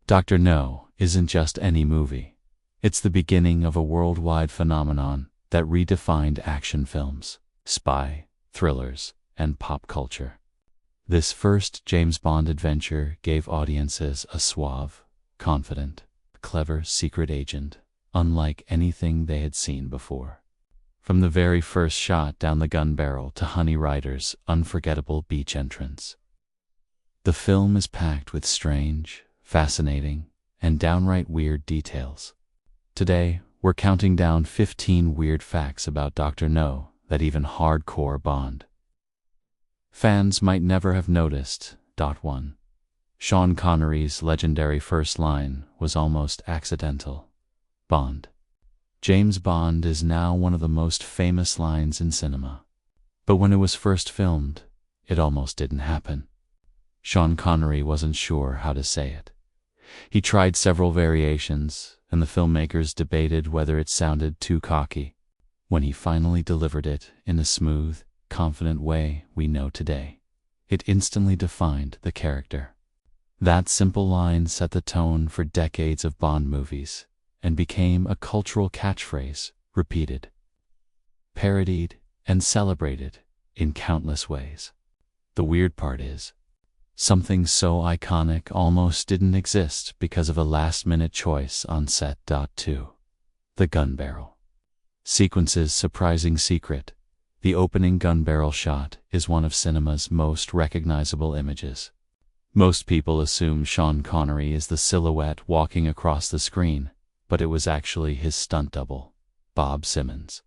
Dr. No isn't just any movie. It's the beginning of a worldwide phenomenon that redefined action films, spy, thrillers, and pop culture. This first James Bond adventure gave audiences a suave, confident, clever secret agent, unlike anything they had seen before. From the very first shot down the gun barrel to Honey Rider's unforgettable beach entrance. The film is packed with strange, fascinating, and downright weird details. Today, we're counting down 15 weird facts about Dr. No that even hardcore Bond fans might never have noticed. 1. Sean Connery's legendary first line was almost accidental. Bond. James Bond is now one of the most famous lines in cinema. But when it was first filmed, it almost didn't happen. Sean Connery wasn't sure how to say it. He tried several variations, and the filmmakers debated whether it sounded too cocky. When he finally delivered it in a smooth, confident way we know today, it instantly defined the character. That simple line set the tone for decades of Bond movies and became a cultural catchphrase repeated, parodied, and celebrated in countless ways. The weird part is, something so iconic almost didn't exist because of a last-minute choice on set. 2. The gun barrel. Sequence's surprising secret. The opening gun barrel shot is one of cinema's most recognizable images. Most people assume Sean Connery is the silhouette walking across the screen, but it was actually his stunt double, Bob Simmons.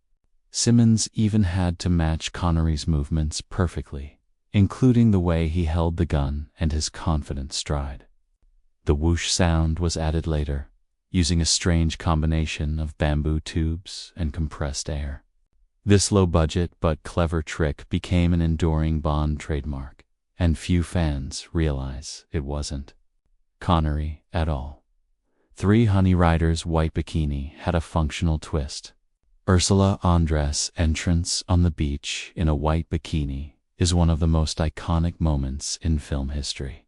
Simmons even had to match Connery's movements perfectly, including the way he held the gun and his confident stride. The whoosh sound was added later, using a strange combination of bamboo tubes and compressed air. This low-budget but clever trick became an enduring Bond trademark, and few fans realize it wasn't Connery at all. 3. Honey Rider's white bikini had a functional twist. Ursula Andress' entrance on the beach in a white bikini is one of the most iconic moments in film history.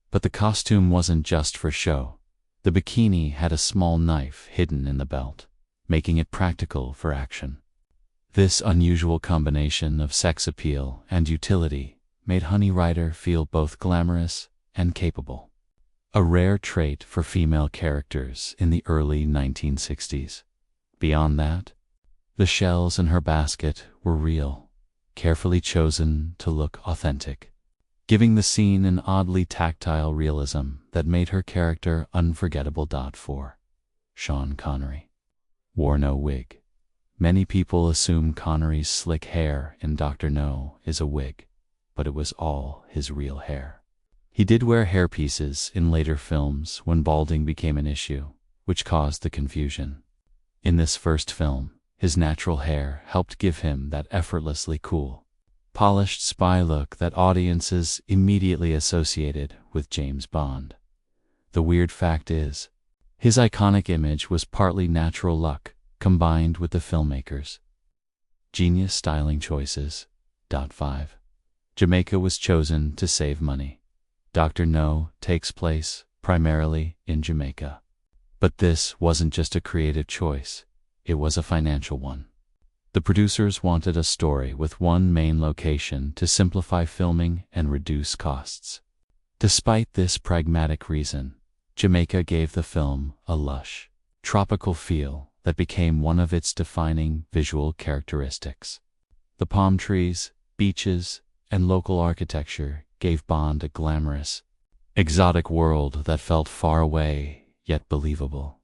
But the costume wasn't just for show. The bikini had a small knife hidden in the belt, making it practical for action. This unusual combination of sex appeal and utility made Honey Rider feel both glamorous and capable, a rare trait for female characters in the early 1960s. Beyond that, the shells in her basket were real, carefully chosen to look authentic, giving the scene an oddly tactile realism that made her character unforgettable. 4. Sean Connery wore no wig. Many people assume Connery's slick hair in Dr. No is a wig, but it was all his real hair. He did wear hairpieces in later films when balding became an issue, which caused the confusion. In this first film, his natural hair helped give him that effortlessly cool, polished spy look that audiences immediately associated with James Bond. The weird fact is, his iconic image was partly natural luck combined with the filmmakers' genius styling choices. 5. Jamaica was chosen to save money. Dr. No takes place primarily in Jamaica. But this wasn't just a creative choice, it was a financial one. The producers wanted a story with one main location to simplify filming and reduce costs. Despite this pragmatic reason, Jamaica gave the film a lush, tropical feel that became one of its defining visual characteristics. The palm trees, beaches, and local architecture gave Bond a glamorous, exotic world that felt far away yet believable,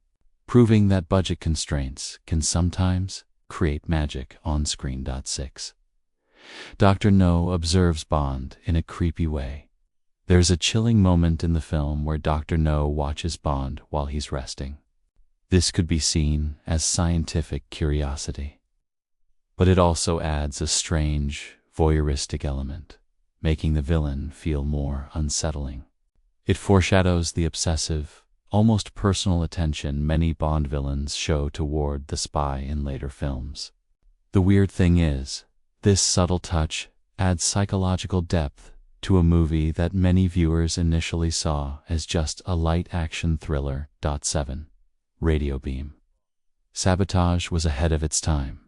proving that budget constraints can sometimes create magic on screen. 6. Dr. No observes Bond in a creepy way. There's a chilling moment in the film where Dr. No watches Bond while he's resting. This could be seen as scientific curiosity, but it also adds a strange, voyeuristic element, making the villain feel more unsettling. It foreshadows the obsessive, almost personal attention many Bond villains show toward the spy in later films. The weird thing is, this subtle touch adds psychological depth to a movie that many viewers initially saw as just a light action thriller. 7. Radio Beam. Sabotage was ahead of its time.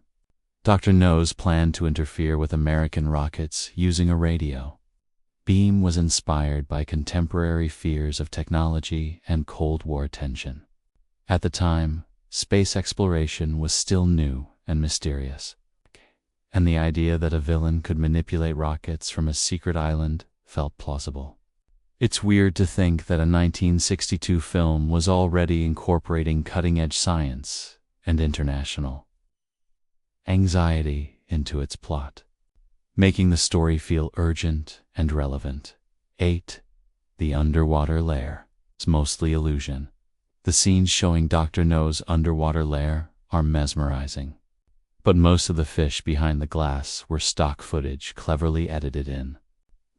Dr. No's planned to interfere with American rockets using a radio. Beam was inspired by contemporary fears of technology and Cold War tension. At the time, space exploration was still new and mysterious, and the idea that a villain could manipulate rockets from a secret island felt plausible. It's weird to think that a 1962 film was already incorporating cutting-edge science and international anxiety into its plot, making the story feel urgent and relevant. 8. The underwater lair. It's mostly illusion. The scenes showing Dr. No's underwater lair are mesmerizing, but most of the fish behind the glass were stock footage cleverly edited in.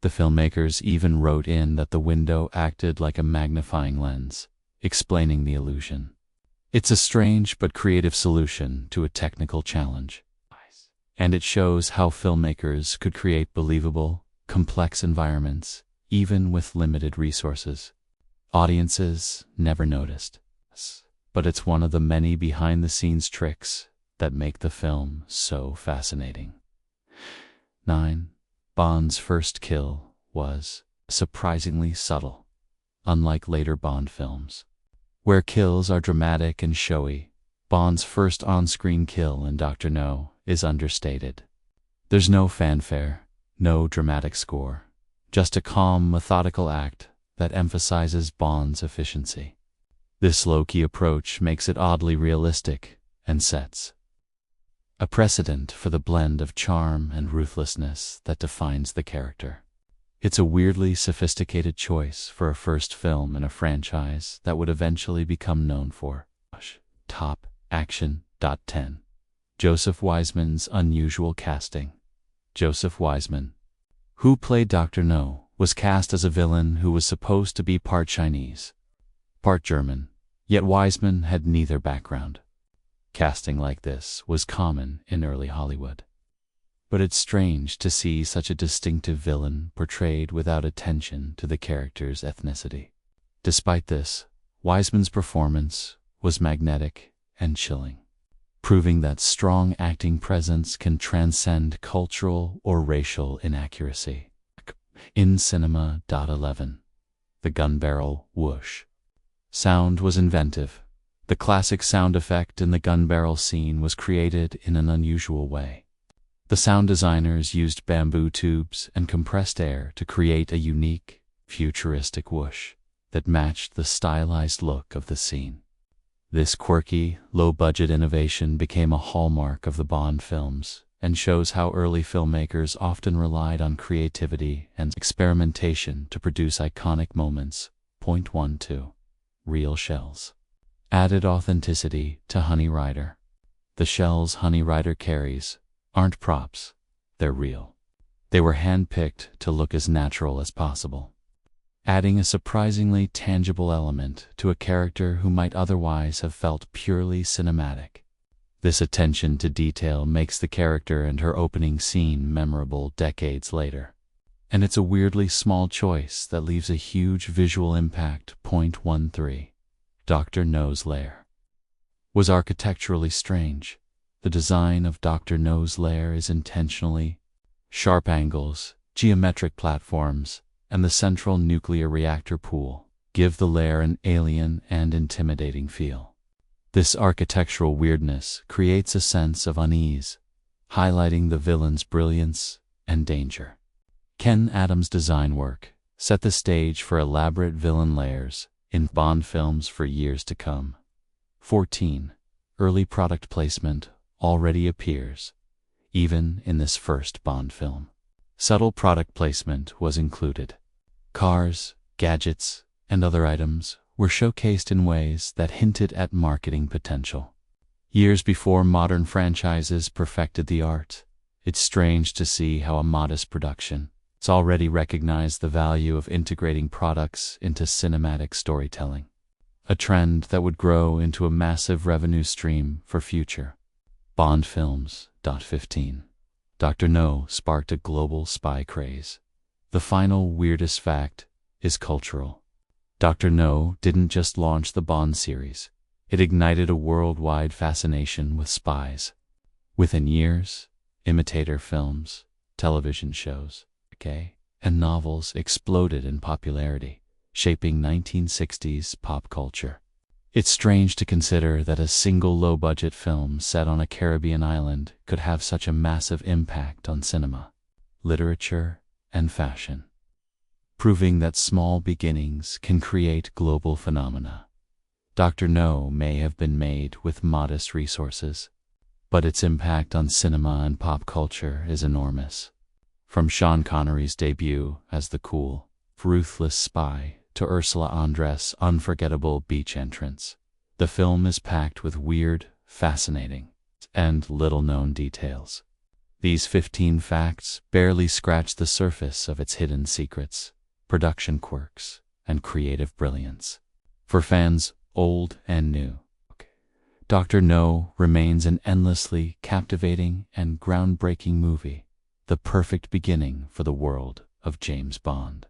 The filmmakers even wrote in that the window acted like a magnifying lens, explaining the illusion. It's a strange but creative solution to a technical challenge, and it shows how filmmakers could create believable, complex environments, even with limited resources. Audiences never noticed, but it's one of the many behind-the-scenes tricks that make the film so fascinating. 9. Bond's first kill was surprisingly subtle, unlike later Bond films, where kills are dramatic and showy. Bond's first on-screen kill in Dr. No is understated. There's no fanfare, no dramatic score, just a calm, methodical act that emphasizes Bond's efficiency. This low-key approach makes it oddly realistic and sets a precedent for the blend of charm and ruthlessness that defines the character. It's a weirdly sophisticated choice for a first film in a franchise that would eventually become known for top action. 10. Joseph Wiseman's unusual casting. Joseph Wiseman, who played Dr. No, was cast as a villain who was supposed to be part Chinese, part German, yet Wiseman had neither background. Casting like this was common in early Hollywood, but it's strange to see such a distinctive villain portrayed without attention to the character's ethnicity. Despite this, Wiseman's performance was magnetic and chilling, proving that strong acting presence can transcend cultural or racial inaccuracy. In cinema. 11. The gun barrel whoosh. Sound was inventive. The classic sound effect in the gun barrel scene was created in an unusual way. The sound designers used bamboo tubes and compressed air to create a unique, futuristic whoosh that matched the stylized look of the scene. This quirky, low-budget innovation became a hallmark of the Bond films and shows how early filmmakers often relied on creativity and experimentation to produce iconic moments. 12. Real shells. Added authenticity to Honey Rider. The shells Honey Rider carries aren't props, they're real. They were hand-picked to look as natural as possible, adding a surprisingly tangible element to a character who might otherwise have felt purely cinematic. This attention to detail makes the character and her opening scene memorable decades later, and it's a weirdly small choice that leaves a huge visual impact. 13. Dr. No's lair was architecturally strange. The design of Dr. No's lair is intentionally sharp angles, geometric platforms, and the central nuclear reactor pool give the lair an alien and intimidating feel. This architectural weirdness creates a sense of unease, highlighting the villain's brilliance and danger. Ken Adams' design work set the stage for elaborate villain lairs in Bond films for years to come. 14. Early product placement already appears, even in this first Bond film. Subtle product placement was included. Cars, gadgets, and other items were showcased in ways that hinted at marketing potential. Years before modern franchises perfected the art, it's strange to see how a modest production has already recognized the value of integrating products into cinematic storytelling, a trend that would grow into a massive revenue stream for future Bond films. 15. Dr. No sparked a global spy craze. The final weirdest fact is cultural. Dr. No didn't just launch the Bond series. It ignited a worldwide fascination with spies. Within years, imitator films, television shows, and novels exploded in popularity, shaping 1960s pop culture. It's strange to consider that a single low-budget film set on a Caribbean island could have such a massive impact on cinema, literature, and fashion, proving that small beginnings can create global phenomena. Dr. No may have been made with modest resources, but its impact on cinema and pop culture is enormous. From Sean Connery's debut as the cool, ruthless spy to Ursula Andress' unforgettable beach entrance, the film is packed with weird, fascinating, and little-known details. These 15 facts barely scratch the surface of its hidden secrets, production quirks, and creative brilliance. For fans old and new, Dr. No remains an endlessly captivating and groundbreaking movie, the perfect beginning for the world of James Bond.